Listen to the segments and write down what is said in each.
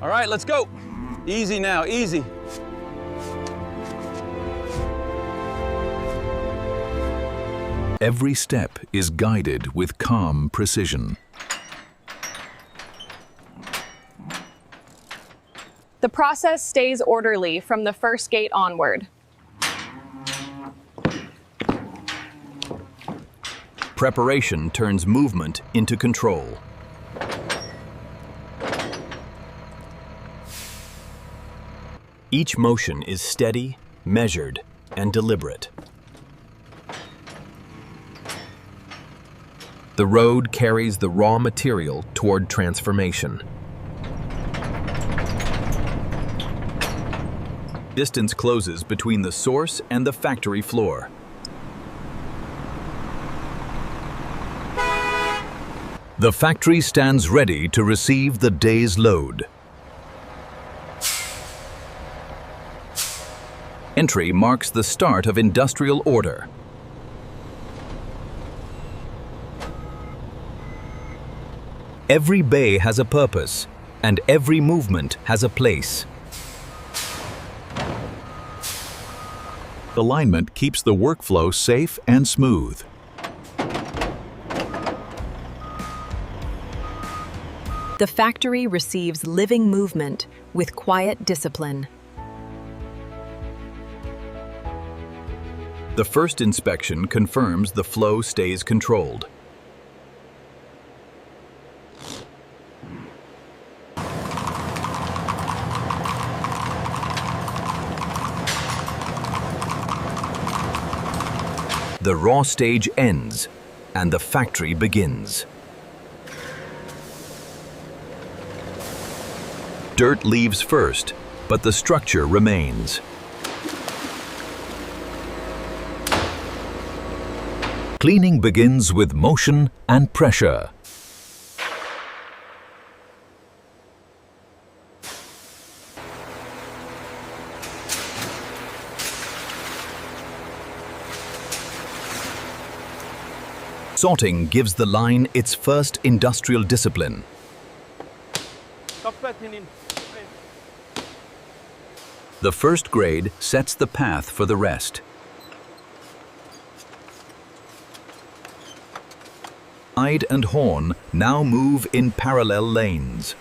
All right, let's go. Easy now, easy. Every step is guided with calm precision. The process stays orderly from the first gate onward. Preparation turns movement into control. Each motion is steady, measured, and deliberate. The road carries the raw material toward transformation. Distance closes between the source and the factory floor. The factory stands ready to receive the day's load. Entry marks the start of industrial order. Every bay has a purpose, and every movement has a place. Alignment keeps the workflow safe and smooth. The factory receives living movement with quiet discipline. The first inspection confirms the flow stays controlled. The raw stage ends, and the factory begins. Dirt leaves first, but the structure remains. Cleaning begins with motion and pressure. Sorting gives the line its first industrial discipline. The first grade sets the path for the rest. Side and horn now move in parallel lanes.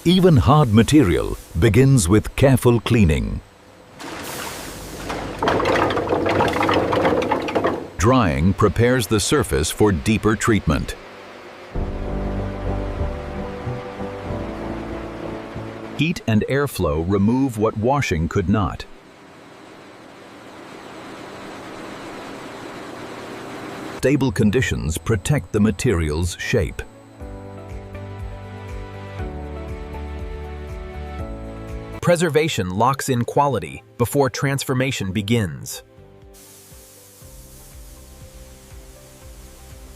Even hard material begins with careful cleaning. Drying prepares the surface for deeper treatment. Heat and airflow remove what washing could not. Stable conditions protect the material's shape. Preservation locks in quality before transformation begins.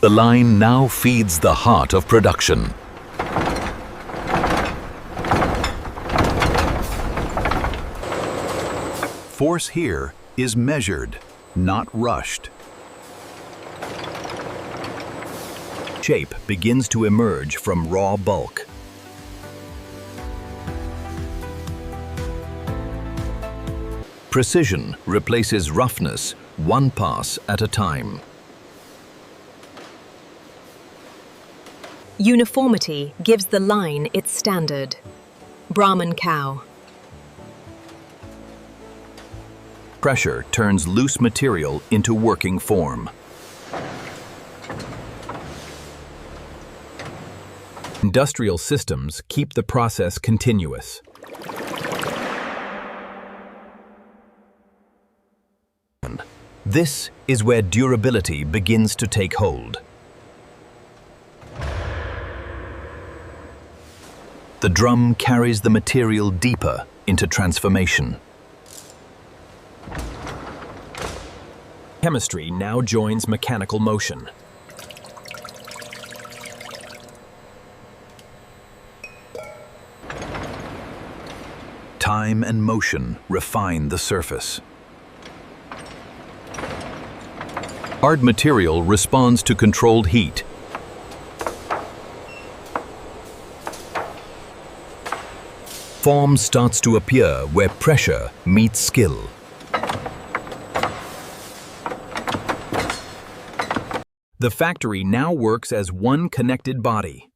The line now feeds the heart of production. Force here is measured, not rushed. Shape begins to emerge from raw bulk. Precision replaces roughness one pass at a time. Uniformity gives the line its standard. Brahman cow. Pressure turns loose material into working form. Industrial systems keep the process continuous. This is where durability begins to take hold. The drum carries the material deeper into transformation. Chemistry now joins mechanical motion. Time and motion refine the surface. Hard material responds to controlled heat. Form starts to appear where pressure meets skill. The factory now works as one connected body.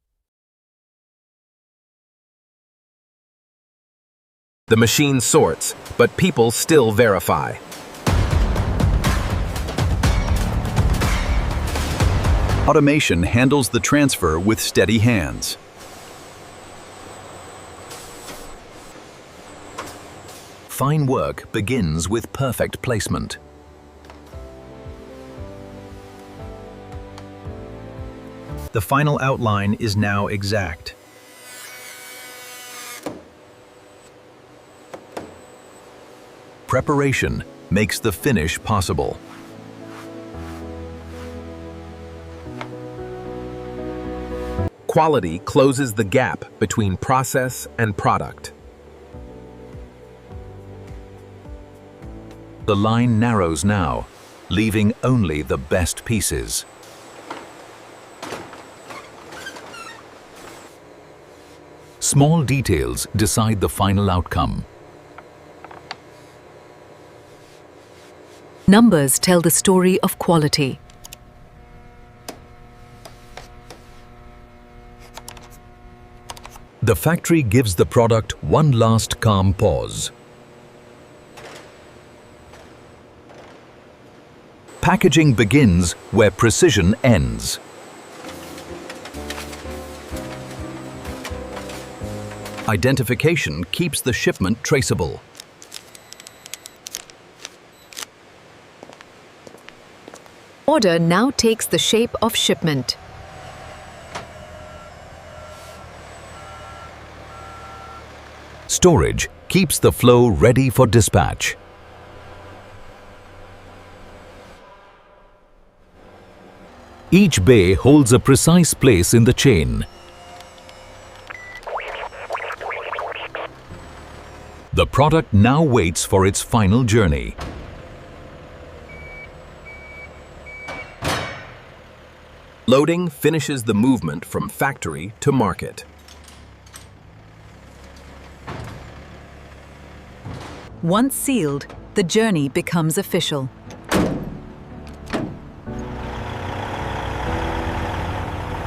The machine sorts, but people still verify. Automation handles the transfer with steady hands. Fine work begins with perfect placement. The final outline is now exact. Preparation makes the finish possible. Quality closes the gap between process and product. The line narrows now, leaving only the best pieces. Small details decide the final outcome. Numbers tell the story of quality. The factory gives the product one last calm pause. Packaging begins where precision ends. Identification keeps the shipment traceable. Order now takes the shape of shipment. Storage keeps the flow ready for dispatch. Each bay holds a precise place in the chain. The product now waits for its final journey. Loading finishes the movement from factory to market. Once sealed, the journey becomes official.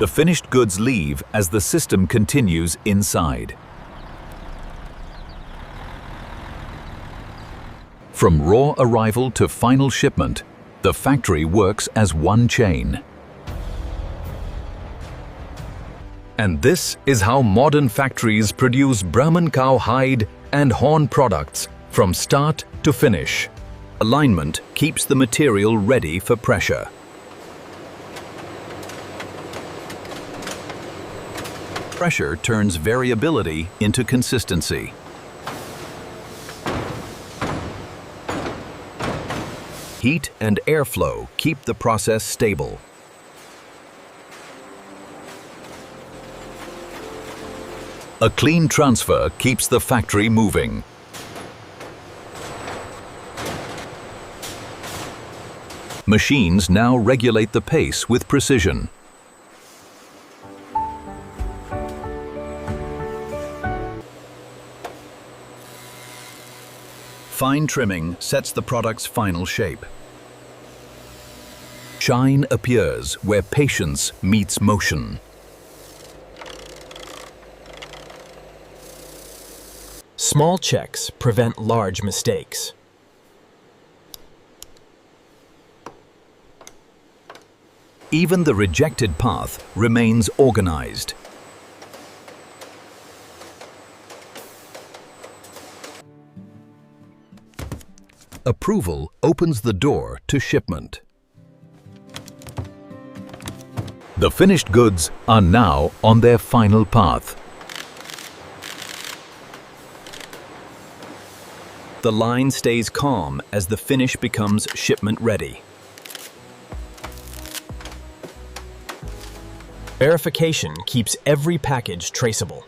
The finished goods leave as the system continues inside. From raw arrival to final shipment, the factory works as one chain. And this is how modern factories produce Brahman cow hide and horn products from start to finish. Alignment keeps the material ready for pressure. Pressure turns variability into consistency. Heat and airflow keep the process stable. A clean transfer keeps the factory moving. Machines now regulate the pace with precision. Fine trimming sets the product's final shape. Shine appears where patience meets motion. Small checks prevent large mistakes. Even the rejected path remains organized. Approval opens the door to shipment. The finished goods are now on their final path. The line stays calm as the finish becomes shipment ready. Verification keeps every package traceable.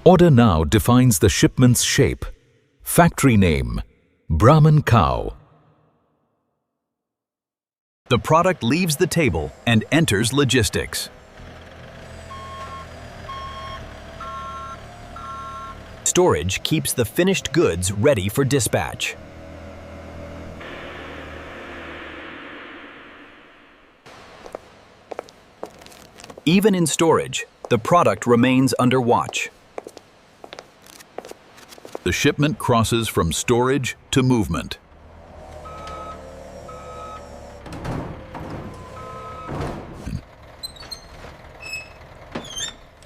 Order now defines the shipment's shape. Factory name, Brahman cow. The product leaves the table and enters logistics. Storage keeps the finished goods ready for dispatch. Even in storage, the product remains under watch. The shipment crosses from storage to movement.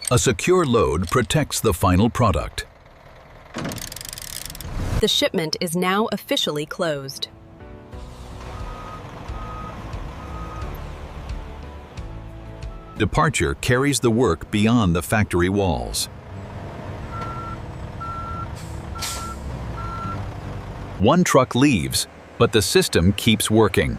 A secure load protects the final product. The shipment is now officially closed. Departure carries the work beyond the factory walls. One truck leaves, but the system keeps working.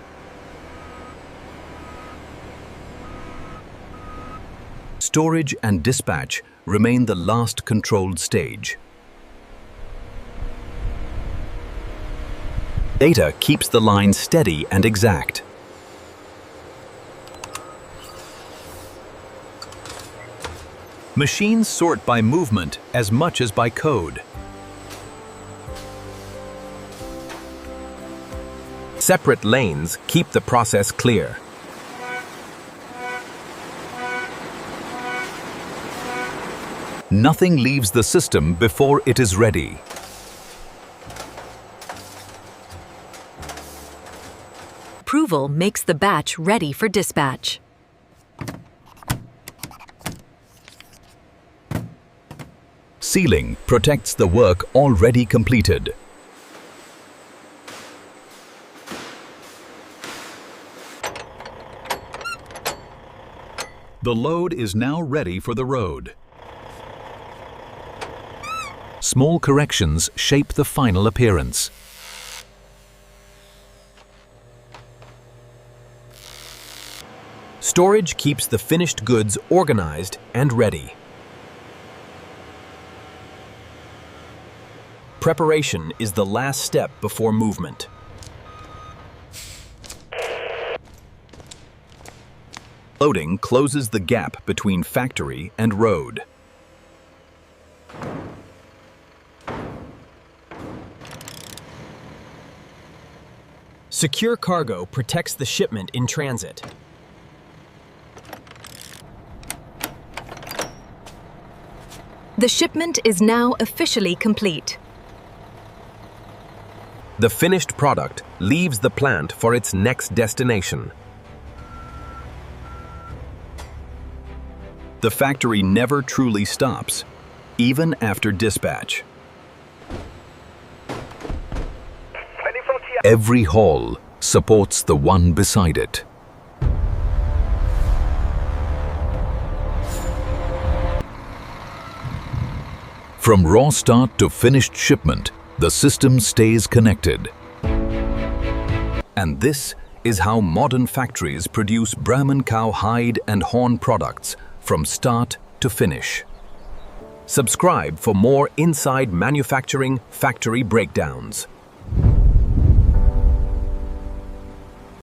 Storage and dispatch remain the last controlled stage. Data keeps the line steady and exact. Machines sort by movement as much as by code. Separate lanes keep the process clear. Nothing leaves the system before it is ready. Approval makes the batch ready for dispatch. Sealing protects the work already completed. The load is now ready for the road. Small corrections shape the final appearance. Storage keeps the finished goods organized and ready. Preparation is the last step before movement. Loading closes the gap between factory and road. Secure cargo protects the shipment in transit. The shipment is now officially complete. The finished product leaves the plant for its next destination. The factory never truly stops, even after dispatch. Every hall supports the one beside it. From raw start to finished shipment, the system stays connected. And this is how modern factories produce Brahman cow hide and horn products from start to finish. Subscribe for more inside manufacturing factory breakdowns.